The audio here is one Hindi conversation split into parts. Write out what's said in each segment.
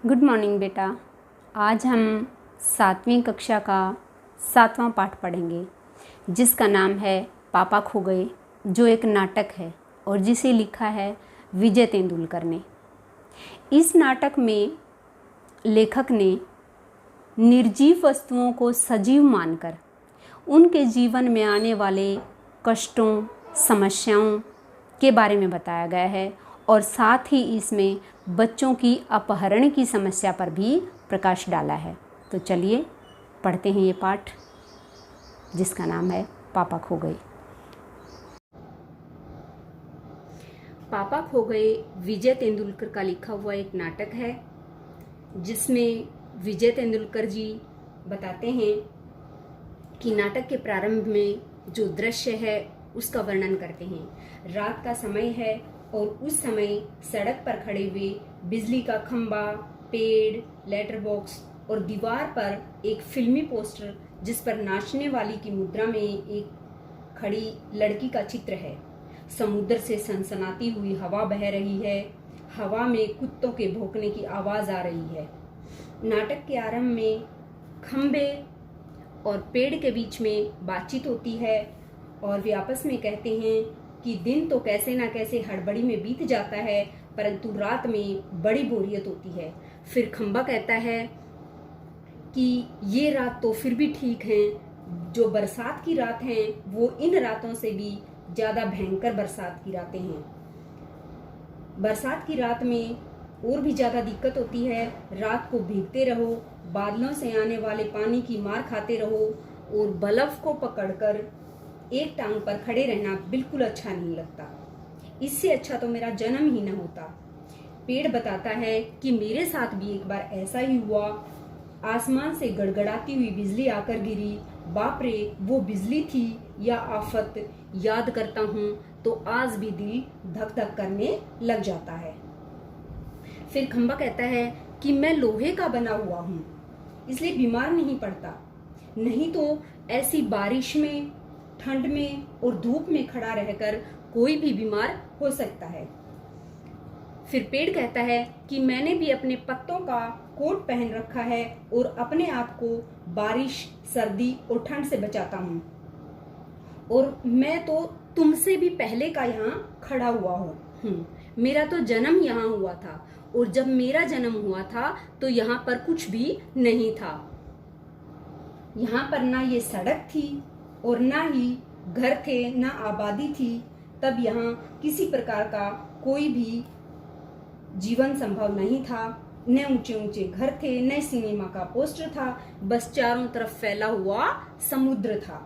गुड मॉर्निंग बेटा। आज हम 7वीं कक्षा का 7वां पाठ पढ़ेंगे जिसका नाम है पापा खो गए, जो एक नाटक है और जिसे लिखा है विजय तेंदुलकर ने। इस नाटक में लेखक ने निर्जीव वस्तुओं को सजीव मानकर उनके जीवन में आने वाले कष्टों, समस्याओं के बारे में बताया गया है और साथ ही इसमें बच्चों की अपहरण की समस्या पर भी प्रकाश डाला है। तो चलिए पढ़ते हैं ये पाठ जिसका नाम है पापा खो गए। पापा खो गए विजय तेंदुलकर का लिखा हुआ एक नाटक है जिसमें विजय तेंदुलकर जी बताते हैं कि नाटक के प्रारंभ में जो दृश्य है उसका वर्णन करते हैं। रात का समय है और उस समय सड़क पर खड़े हुए बिजली का खंबा, पेड़, लेटर बॉक्स और दीवार पर एक फिल्मी पोस्टर जिस पर नाचने वाली की मुद्रा में एक खड़ी लड़की का चित्र है। समुद्र से सनसनाती हुई हवा बह रही है। हवा में कुत्तों के भौंकने की आवाज आ रही है। नाटक के आरंभ में खंबे और पेड़ के बीच में बातचीत होती है और वे आपस में कहते हैं कि दिन तो कैसे ना कैसे हड़बड़ी में बीत जाता है, परंतु रात में बड़ी बोरियत होती है। फिर खंबा कहता है कि ये रात तो फिर भी ठीक है, जो बरसात की रात हैं वो इन रातों से भी ज़्यादा भयंकर बरसात की रातें हैं। बरसात की रात में और भी ज़्यादा दिक्कत होती है। रात को भीगते रहो, बादलों से आने वाले पानी की मार खाते रहो और बर्फ को पकड़कर एक टांग पर खड़े रहना बिल्कुल अच्छा नहीं लगता। इससे अच्छा तो मेरा जन्म ही न होता। पेड़ बताता है कि मेरे साथ भी एक बार ऐसा ही हुआ। आसमान से गड़गड़ाती हुई बिजली आकर गिरी। बाप रे, वो बिजली थी या आफत, याद करता हूँ तो आज भी दिल धक धक करने लग जाता है। फिर खंबा कहता है कि मैं लोहे का बना हुआ हूँ, इसलिए बीमार नहीं पड़ता, नहीं तो ऐसी बारिश में, ठंड में और धूप में खड़ा रहकर कोई भी बीमार हो सकता है। फिर पेड़ कहता है कि मैंने भी अपने पत्तों का कोट पहन रखा है और अपने आप को बारिश, सर्दी और ठंड से बचाता हूँ, और मैं तो तुमसे भी पहले का यहाँ खड़ा हुआ हूँ। मेरा तो जन्म यहाँ हुआ था और जब मेरा जन्म हुआ था तो यहाँ पर कुछ भी नहीं था। यहाँ पर ना ये सड़क थी और ना ही घर थे, ना आबादी थी। तब यहाँ किसी प्रकार का कोई भी जीवन संभव नहीं था। न ऊंचे ऊंचे घर थे, न सिनेमा का पोस्टर था, बस चारों तरफ फैला हुआ समुद्र था।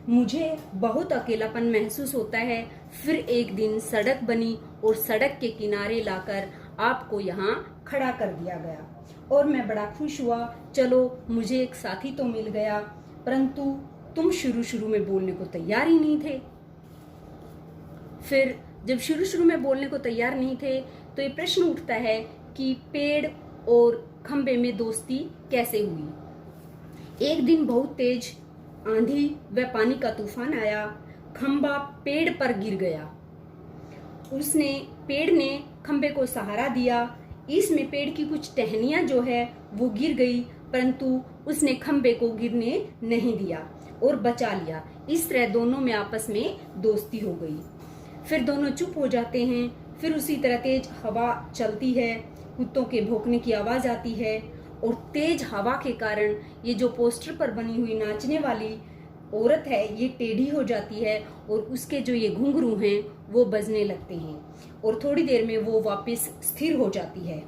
मुझे बहुत अकेलापन महसूस होता है। फिर एक दिन सड़क बनी और सड़क के किनारे लाकर आपको यहाँ खड़ा कर दिया गया और मैं बड़ा खुश हुआ। चलो, मुझे एक साथी तो मिल गया, परंतु तुम शुरू में बोलने को तैयार ही नहीं थे। फिर जब शुरू में बोलने को तैयार नहीं थे तो ये प्रश्न उठता है कि पेड़ और खंबे में दोस्ती कैसे हुई। एक दिन बहुत तेज आंधी व पानी का तूफान आया। खंबा पेड़ पर गिर गया। पेड़ ने खंबे को सहारा दिया। इसमें पेड़ की कुछ टहनियां जो है वो गिर गई, परंतु उसने खंबे को गिरने नहीं दिया और बचा लिया। इस तरह दोनों में आपस में दोस्ती हो गई। फिर दोनों चुप हो जाते हैं। फिर उसी तरह तेज हवा चलती है, कुत्तों के भौंकने की आवाज आती है और तेज हवा के कारण ये जो पोस्टर पर बनी हुई नाचने वाली औरत है ये टेढ़ी हो जाती है और उसके जो ये घुंघरू हैं वो बजने लगते हैं और थोड़ी देर में वो वापस स्थिर हो जाती है।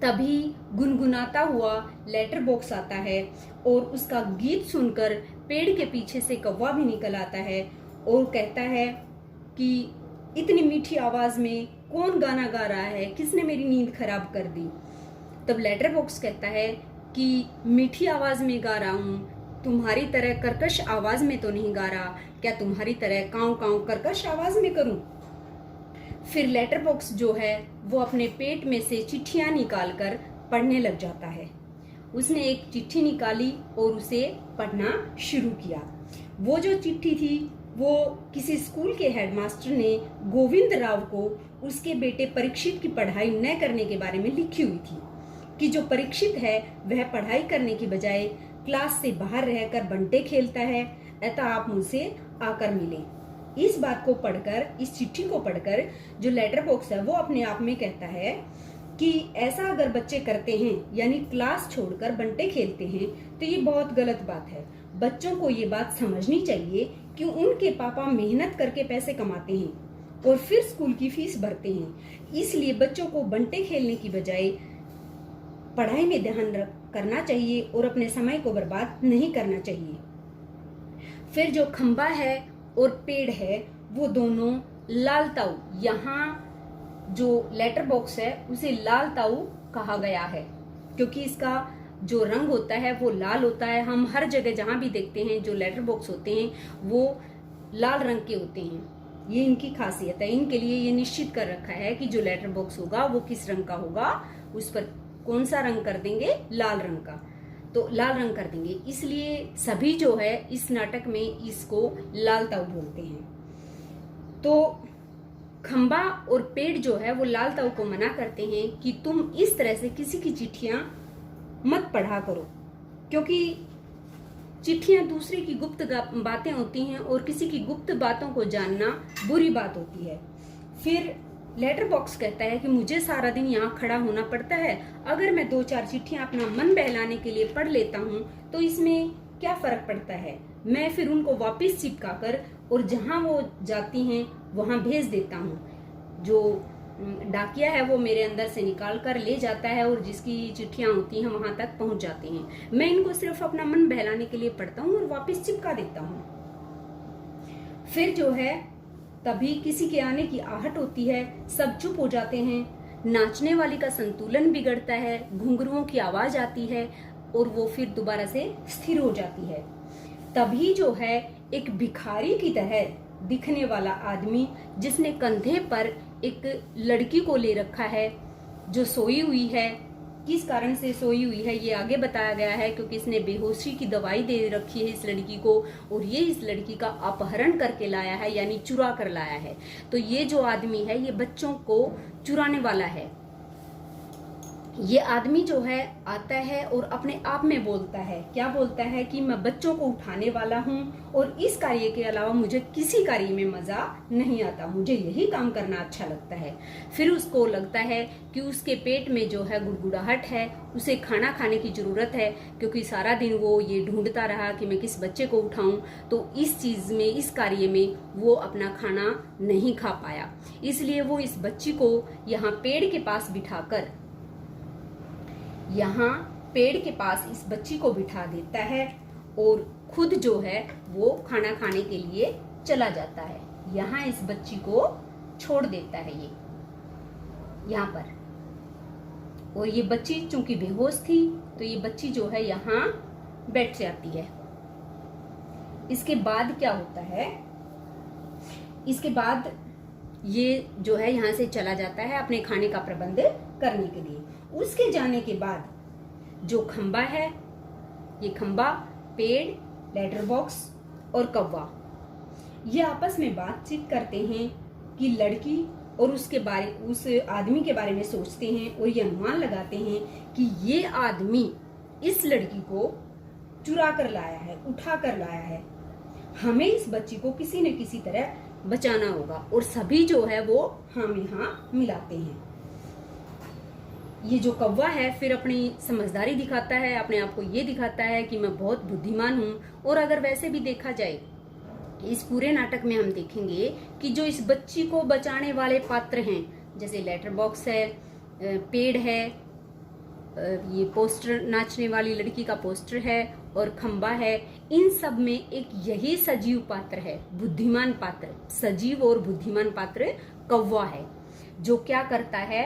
तभी गुनगुनाता हुआ लेटर बॉक्स आता है और उसका गीत सुनकर पेड़ के पीछे से कौवा भी निकल आता है और कहता है कि इतनी मीठी आवाज में कौन गाना गा रहा है, किसने मेरी नींद खराब कर दी। तब लेटर बॉक्स कहता है कि मीठी आवाज में गा रहा हूँ, तुम्हारी तरह कर्कश आवाज में तो नहीं गा रहा। क्या तुम्हारी तरह काँव काँव कर्कश आवाज में करूं? फिर लेटर बॉक्स जो है वो अपने पेट में से चिट्ठियां निकालकर पढ़ने लग जाता है। उसने एक चिट्ठी निकाली और उसे पढ़ना शुरू किया। वो जो चिट्ठी थी वो किसी स्कूल के हेडमास्टर ने गोविंद राव को उसके बेटे परीक्षित की पढ़ाई न करने के बारे में लिखी हुई थी कि जो परीक्षित है वह पढ़ाई करने की बजाय क्लास से बाहर रहकर बंटे खेलता है, अतः आप मुझसे आकर मिले। इस बात को पढ़कर, इस चिट्ठी को पढ़कर जो लेटर बॉक्स है वो अपने आप में कहता है कि ऐसा अगर बच्चे करते हैं, यानी क्लास छोड़कर बंटे खेलते हैं, तो ये बहुत गलत बात है। बच्चों को ये बात समझनी चाहिए कि उनके पापा मेहनत करके पैसे कमाते हैं और फिर स्कूल की फीस भरते हैं। इसलिए बच्चों को बंटे खेलने की बजाय पढ़ाई में ध्यान करना चाहिए और अपने समय को बर्बाद नहीं करना चाहिए। फिर जो खंबा है और पेड़ है वो दोनों लाल ताऊ, यहाँ जो लेटर बॉक्स है उसे लाल ताऊ कहा गया है क्योंकि इसका जो रंग होता है वो लाल होता है। हम हर जगह जहां भी देखते हैं जो लेटर बॉक्स होते हैं वो लाल रंग के होते हैं, ये इनकी खासियत है। इनके लिए ये निश्चित कर रखा है कि जो लेटर बॉक्स होगा वो किस रंग का होगा, उस पर कौन सा रंग कर देंगे, लाल रंग का, तो लाल रंग कर देंगे। इसलिए सभी जो है इस नाटक में इसको लाल ताऊ बोलते हैं। तो खंबा और पेड़ जो है वो लाल ताऊ को मना करते हैं कि तुम इस तरह से किसी की चिट्ठियां मत पढ़ा करो, क्योंकि चिट्ठियां दूसरे की गुप्त बातें होती हैं और किसी की गुप्त बातों को जानना बुरी बात होती है। फिर लेटर बॉक्स कहता है कि मुझे सारा दिन यहाँ खड़ा होना पड़ता है, अगर मैं 2-4 चिट्ठियां अपना मन बहलाने के लिए पढ़ लेता हूँ तो इसमें क्या फर्क पड़ता है। मैं फिर उनको वापस चिपका कर और जहां वो जाती हैं वहां भेज देता हूँ। जो डाकिया है वो मेरे अंदर से निकाल कर ले जाता है और जिसकी चिट्ठियां होती हैं वहां तक पहुंच जाती हैं। मैं इनको सिर्फ अपना मन बहलाने के लिए पढ़ता हूँ और वापस चिपका देता हूँ। फिर जो है तभी किसी के आने की आहट होती है, सब चुप हो जाते हैं, नाचने वाली का संतुलन बिगड़ता है, घुंघरुओं की आवाज आती है और वो फिर दोबारा से स्थिर हो जाती है। तभी जो है एक भिखारी की तरह दिखने वाला आदमी जिसने कंधे पर एक लड़की को ले रखा है जो सोई हुई है, किस कारण से सोई हुई है ये आगे बताया गया है, क्योंकि इसने बेहोशी की दवाई दे रखी है इस लड़की को और ये इस लड़की का अपहरण करके लाया है, यानी चुरा कर लाया है। तो ये जो आदमी है ये बच्चों को चुराने वाला है। ये आदमी जो है आता है और अपने आप में बोलता है, क्या बोलता है कि मैं बच्चों को उठाने वाला हूँ और इस कार्य के अलावा मुझे किसी कार्य में मजा नहीं आता, मुझे यही काम करना अच्छा लगता है। फिर उसको लगता है कि उसके पेट में जो है गुड़गुड़ाहट है, उसे खाना खाने की जरूरत है, क्योंकि सारा दिन वो ये ढूंढता रहा कि मैं किस बच्चे को उठाऊं, तो इस चीज में, इस कार्य में वो अपना खाना नहीं खा पाया। इसलिए वो इस बच्ची को यहाँ पेड़ के पास बिठाकर, यहाँ पेड़ के पास इस बच्ची को बिठा देता है और खुद जो है वो खाना खाने के लिए चला जाता है। यहाँ इस बच्ची को छोड़ देता है ये यहाँ पर, और ये बच्ची चूंकि बेहोश थी तो ये बच्ची जो है यहाँ बैठ जाती है। इसके बाद क्या होता है, इसके बाद ये जो है यहाँ से चला जाता है अपने खाने का प्रबंध करने के लिए। उसके जाने के बाद जो खंबा है, ये खंबा, पेड़, लेटर बॉक्स और कौवा, ये आपस में बातचीत करते हैं कि लड़की और उसके बारे, उस आदमी के बारे में सोचते हैं और ये अनुमान लगाते हैं कि ये आदमी इस लड़की को चुरा कर लाया है, उठा कर लाया है। हमें इस बच्ची को किसी न किसी तरह बचाना होगा, और सभी जो है वो हम यहाँ मिलाते हैं। ये जो कौवा है फिर अपनी समझदारी दिखाता है, अपने आप को ये दिखाता है कि मैं बहुत बुद्धिमान हूँ। और अगर वैसे भी देखा जाए इस पूरे नाटक में हम देखेंगे कि जो इस बच्ची को बचाने वाले पात्र हैं, जैसे लेटर बॉक्स है, पेड़ है, ये पोस्टर, नाचने वाली लड़की का पोस्टर है और खंबा है, इन सब में एक यही सजीव पात्र है, बुद्धिमान पात्र, सजीव और बुद्धिमान पात्र कौवा है, जो क्या करता है,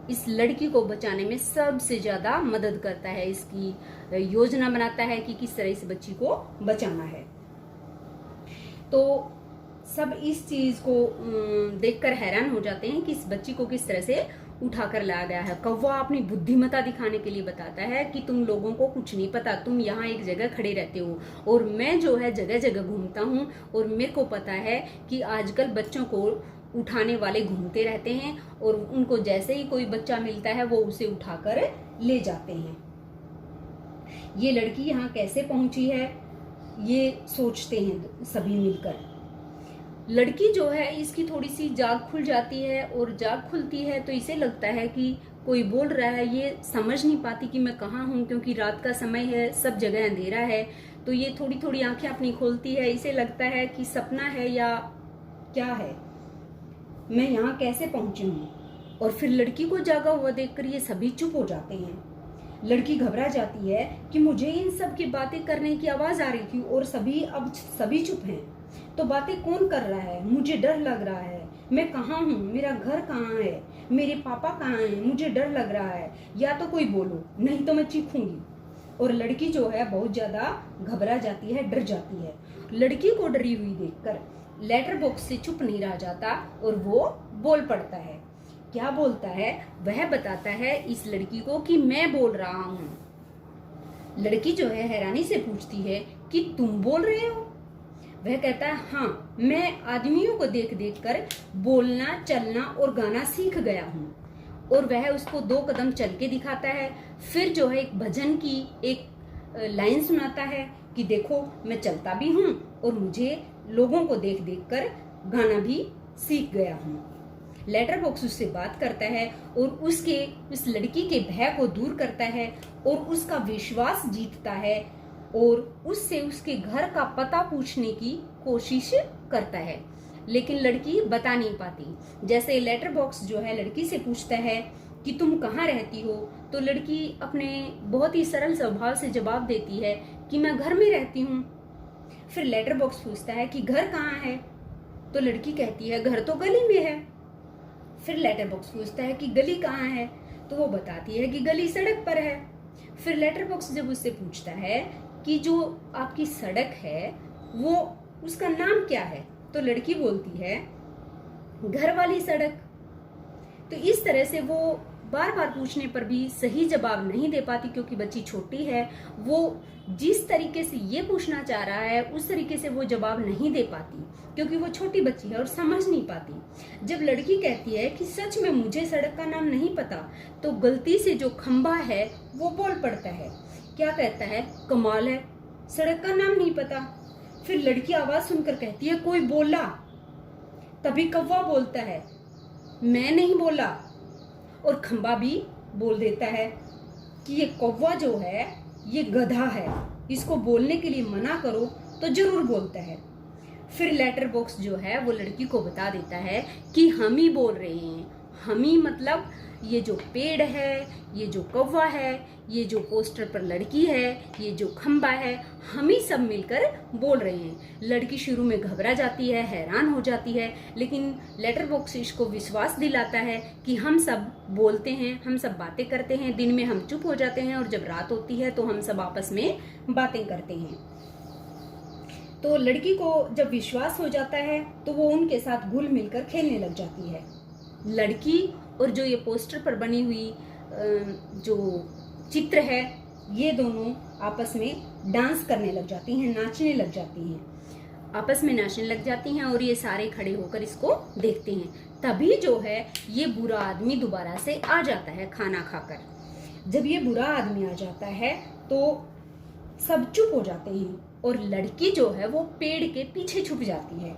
इस लड़की को बचाने में सबसे ज्यादा मदद करता है, इसकी योजना बनाता है कि किस तरह इस बच्ची को बचाना है। तो सब इस चीज को देखकर हैरान हो जाते हैं कि इस बच्ची को किस तरह से उठाकर लाया गया है। कौवा अपनी बुद्धिमत्ता दिखाने के लिए बताता है कि तुम लोगों को कुछ नहीं पता, तुम यहाँ एक जगह खड़े रहते हो और मैं जो है जगह जगह घूमता हूँ और मेरे को पता है कि आजकल बच्चों को उठाने वाले घूमते रहते हैं और उनको जैसे ही कोई बच्चा मिलता है वो उसे उठाकर ले जाते हैं। ये लड़की यहाँ कैसे पहुंची है ये सोचते हैं सभी मिलकर। लड़की जो है इसकी थोड़ी सी जाग खुल जाती है और जाग खुलती है तो इसे लगता है कि कोई बोल रहा है। ये समझ नहीं पाती कि मैं कहाँ हूँ, क्योंकि रात का समय है, सब जगह अंधेरा है। तो ये थोड़ी थोड़ी आंखें अपनी खोलती है। इसे लगता है कि सपना है या क्या है, मैं यहाँ कैसे पहुंची हूँ। और फिर लड़की को जागा हुआ देखकर ये सभी चुप हो जाते हैं। लड़की घबरा जाती है कि मुझे इन सब की बातें करने की आवाज आ रही थी और सभी चुप हैं, तो बातें कौन कर रहा है, मुझे डर लग रहा है, मैं कहाँ हूँ, मेरा घर कहाँ है, मेरे पापा कहाँ हैं, मुझे डर लग रहा है, या तो कोई बोलो नहीं तो मैं चीखूंगी। और लड़की जो है बहुत ज्यादा घबरा जाती है, डर जाती है। लड़की को डरी हुई देखकर लेटर बॉक्स से चुप नहीं रह जाता और वो बोल पड़ता है। क्या बोलता है, वह बताता है इस लड़की को कि मैं बोल रहा हूँ। लड़की जो है हैरानी से पूछती है कि तुम बोल रहे हो। वह कहता है हाँ, मैं आदमियों को देख देख कर बोलना, चलना और गाना सीख गया हूँ। और वह उसको 2 कदम चल के दिखाता है। फिर जो है एक भजन की एक लाइन सुनाता है कि देखो मैं चलता भी हूँ और मुझे लोगों को देख देख कर गाना भी सीख गया हूँ। लेटर बॉक्स उससे बात करता है और उस लड़की के भय को दूर करता है और उसका विश्वास जीतता है और उससे उसके घर का पता पूछने की कोशिश करता है, लेकिन लड़की बता नहीं पाती। जैसे लेटर बॉक्स जो है लड़की से पूछता है कि तुम कहाँ रहती हो, तो लड़की अपने बहुत ही सरल स्वभाव से जवाब देती है कि मैं घर में रहती हूँ। फिर लेटर बॉक्स पूछता है कि घर कहाँ है, तो लड़की कहती है घर तो गली में है। फिर लेटर बॉक्स पूछता है कि गली कहाँ है, तो वो बताती है कि गली सड़क पर है। फिर लेटर बॉक्स जब उससे पूछता है कि जो आपकी सड़क है वो उसका नाम क्या है, तो लड़की बोलती है घर वाली सड़क। तो इस तरह से वो बार बार पूछने पर भी सही जवाब नहीं दे पाती, क्योंकि बच्ची छोटी है। वो जिस तरीके से ये पूछना चाह रहा है उस तरीके से वो जवाब नहीं दे पाती, क्योंकि वो छोटी बच्ची है और समझ नहीं पाती। जब लड़की कहती है कि सच में मुझे सड़क का नाम नहीं पता, तो गलती से जो खंबा है वो बोल पड़ता है। क्या कहता है, कमाल है, सड़क का नाम नहीं पता। फिर लड़की आवाज सुनकर कहती है कोई बोला। तभी कौवा बोलता है मैं नहीं बोला। और खंबा भी बोल देता है कि ये कौवा जो है ये गधा है, इसको बोलने के लिए मना करो तो जरूर बोलता है। फिर लेटर बॉक्स जो है वो लड़की को बता देता है कि हम ही बोल रहे हैं। हम ही मतलब ये जो पेड़ है, ये जो कौवा है, ये जो पोस्टर पर लड़की है, ये जो खंबा है, हम ही सब मिलकर बोल रहे हैं। लड़की शुरू में घबरा जाती है, हैरान हो जाती है, लेकिन लेटर बॉक्स इसको विश्वास दिलाता है कि हम सब बोलते हैं, हम सब बातें करते हैं। दिन में हम चुप हो जाते हैं और जब रात होती है तो हम सब आपस में बातें करते हैं। तो लड़की को जब विश्वास हो जाता है तो वो उनके साथ घुल मिलकर खेलने लग जाती है। लड़की और जो ये पोस्टर पर बनी हुई जो चित्र है, ये दोनों आपस में डांस करने लग जाती हैं, नाचने लग जाती हैं, आपस में नाचने लग जाती हैं और ये सारे खड़े होकर इसको देखते हैं। तभी जो है ये बुरा आदमी दोबारा से आ जाता है खाना खाकर। जब ये बुरा आदमी आ जाता है तो सब चुप हो जाते हैं और लड़की जो है वो पेड़ के पीछे छुप जाती है।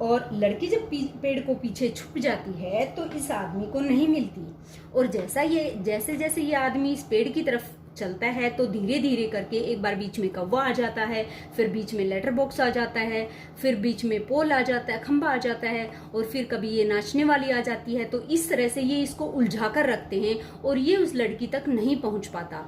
और लड़की जब पेड़ को पीछे छुप जाती है तो इस आदमी को नहीं मिलती। और जैसे जैसे ये आदमी इस पेड़ की तरफ चलता है तो धीरे धीरे करके एक बार बीच में कौवा आ जाता है, फिर बीच में लेटर बॉक्स आ जाता है, फिर बीच में पोल आ जाता है, खंबा आ जाता है, और फिर कभी ये नाचने वाली आ जाती है। तो इस तरह से ये इसको उलझा कर रखते हैं और ये उस लड़की तक नहीं पहुंच पाता।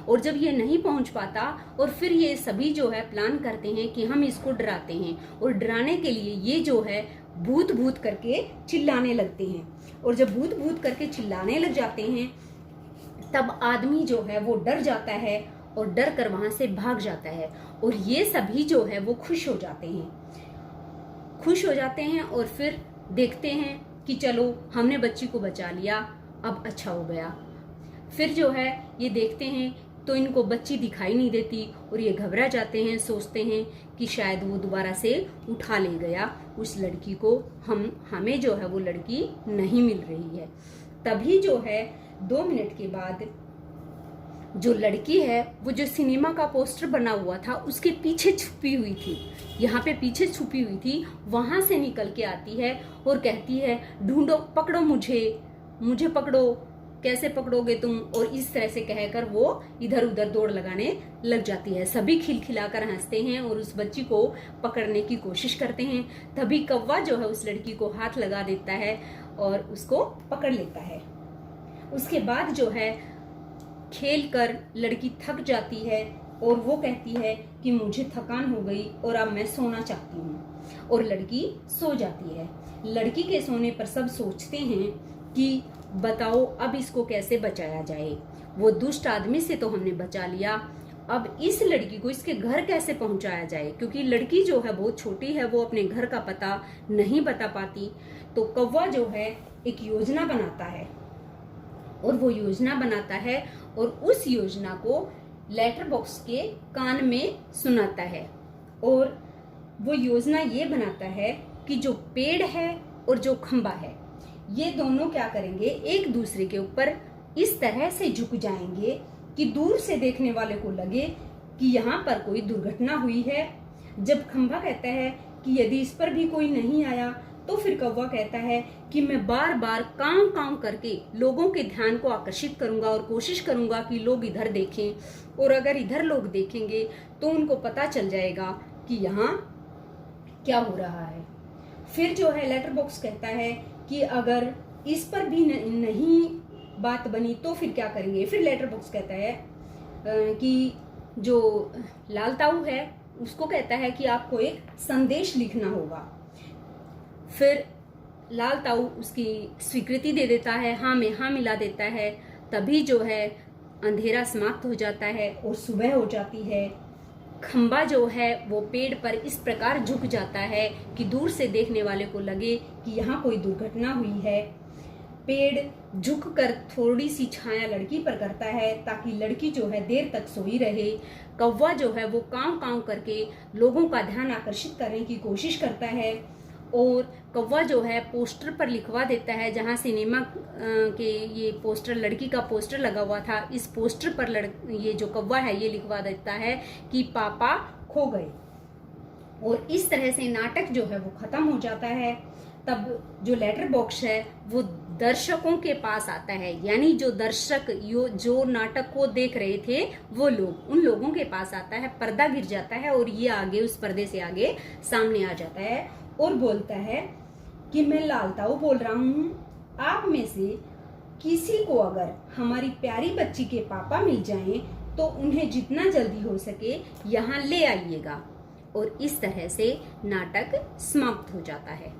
और जब ये नहीं पहुंच पाता और फिर ये सभी जो है प्लान करते हैं कि हम इसको डराते हैं, और डराने के लिए ये जो है भूत भूत करके चिल्लाने लगते हैं। और जब भूत भूत करके चिल्लाने लग जाते हैं तब आदमी जो है वो डर जाता है और डर कर वहां से भाग जाता है। और ये सभी जो है वो खुश हो जाते हैं और फिर देखते हैं कि चलो हमने बच्ची को बचा लिया अब अच्छा हो गया। फिर जो है ये देखते हैं तो इनको बच्ची दिखाई नहीं देती और ये घबरा जाते हैं, सोचते हैं कि शायद वो दोबारा से उठा ले गया उस लड़की को, हमें जो है वो लड़की नहीं मिल रही है। तभी जो है 2 मिनट के बाद जो लड़की है वो जो सिनेमा का पोस्टर बना हुआ था उसके पीछे छुपी हुई थी, यहाँ पे पीछे छुपी हुई थी, वहां से निकल के आती है और कहती है ढूंढो, पकड़ो मुझे पकड़ो, कैसे पकड़ोगे तुम। और इस तरह से कहकर वो इधर उधर दौड़ लगाने लग जाती है। सभी खिलखिलाकर हंसते हैं और उस बच्ची को पकड़ने की कोशिश करते हैं। तभी कौवा जो है उस लड़की को हाथ लगा देता है और उसको पकड़ लेता है। उसके बाद जो है खेल कर लड़की थक जाती है और वो कहती है कि मुझे थकान हो गई और अब मैं सोना चाहती हूँ, और लड़की सो जाती है। लड़की के सोने पर सब सोचते हैं कि बताओ अब इसको कैसे बचाया जाए। वो दुष्ट आदमी से तो हमने बचा लिया, अब इस लड़की को इसके घर कैसे पहुंचाया जाए, क्योंकि लड़की जो है बहुत छोटी है, वो अपने घर का पता नहीं बता पाती। तो कौवा जो है एक योजना बनाता है और वो योजना बनाता है और उस योजना को लेटर बॉक्स के कान में सुनाता है। और वो योजना ये बनाता है कि जो पेड़ है और जो खंबा है ये दोनों क्या करेंगे, एक दूसरे के ऊपर इस तरह से झुक जाएंगे कि दूर से देखने वाले को लगे कि यहाँ पर कोई दुर्घटना हुई है। जब खंबा कहता है कि यदि इस पर भी कोई नहीं आया, तो फिर कौवा कहता है कि मैं बार बार कांव कांव करके लोगों के ध्यान को आकर्षित करूंगा और कोशिश करूंगा कि लोग इधर देखें, और अगर इधर लोग देखेंगे तो उनको पता चल जाएगा कि यहाँ क्या हो रहा है। फिर जो है लेटर बॉक्स कहता है कि अगर इस पर भी नहीं बात बनी तो फिर क्या करेंगे। फिर लेटर बॉक्स कहता है कि जो लाल ताऊ है उसको कहता है कि आपको एक संदेश लिखना होगा। फिर लाल ताऊ उसकी स्वीकृति दे देता है, हाँ में हाँ मिला देता है। तभी जो है अंधेरा समाप्त हो जाता है और सुबह हो जाती है। खंबा जो है वो पेड़ पर इस प्रकार झुक जाता है कि दूर से देखने वाले को लगे कि यहाँ कोई दुर्घटना हुई है। पेड़ झुककर थोड़ी सी छाया लड़की पर करता है ताकि लड़की जो है देर तक सोई रहे। कौवा जो है वो कांव कांव करके लोगों का ध्यान आकर्षित करने की कोशिश करता है, और कौवा जो है पोस्टर पर लिखवा देता है, जहाँ सिनेमा के ये पोस्टर, लड़की का पोस्टर लगा हुआ था, इस पोस्टर पर ये जो कौवा है ये लिखवा देता है कि पापा खो गए। और इस तरह से नाटक जो है वो खत्म हो जाता है। तब जो लेटर बॉक्स है वो दर्शकों के पास आता है, यानी जो दर्शक जो नाटक को देख रहे थे वो लोग, उन लोगों के पास आता है। पर्दा गिर जाता है और ये आगे उस पर्दे से आगे सामने आ जाता है और बोलता है कि मैं लाल ताऊ बोल रहा हूँ, आप में से किसी को अगर हमारी प्यारी बच्ची के पापा मिल जाएं तो उन्हें जितना जल्दी हो सके यहाँ ले आइएगा। और इस तरह से नाटक समाप्त हो जाता है।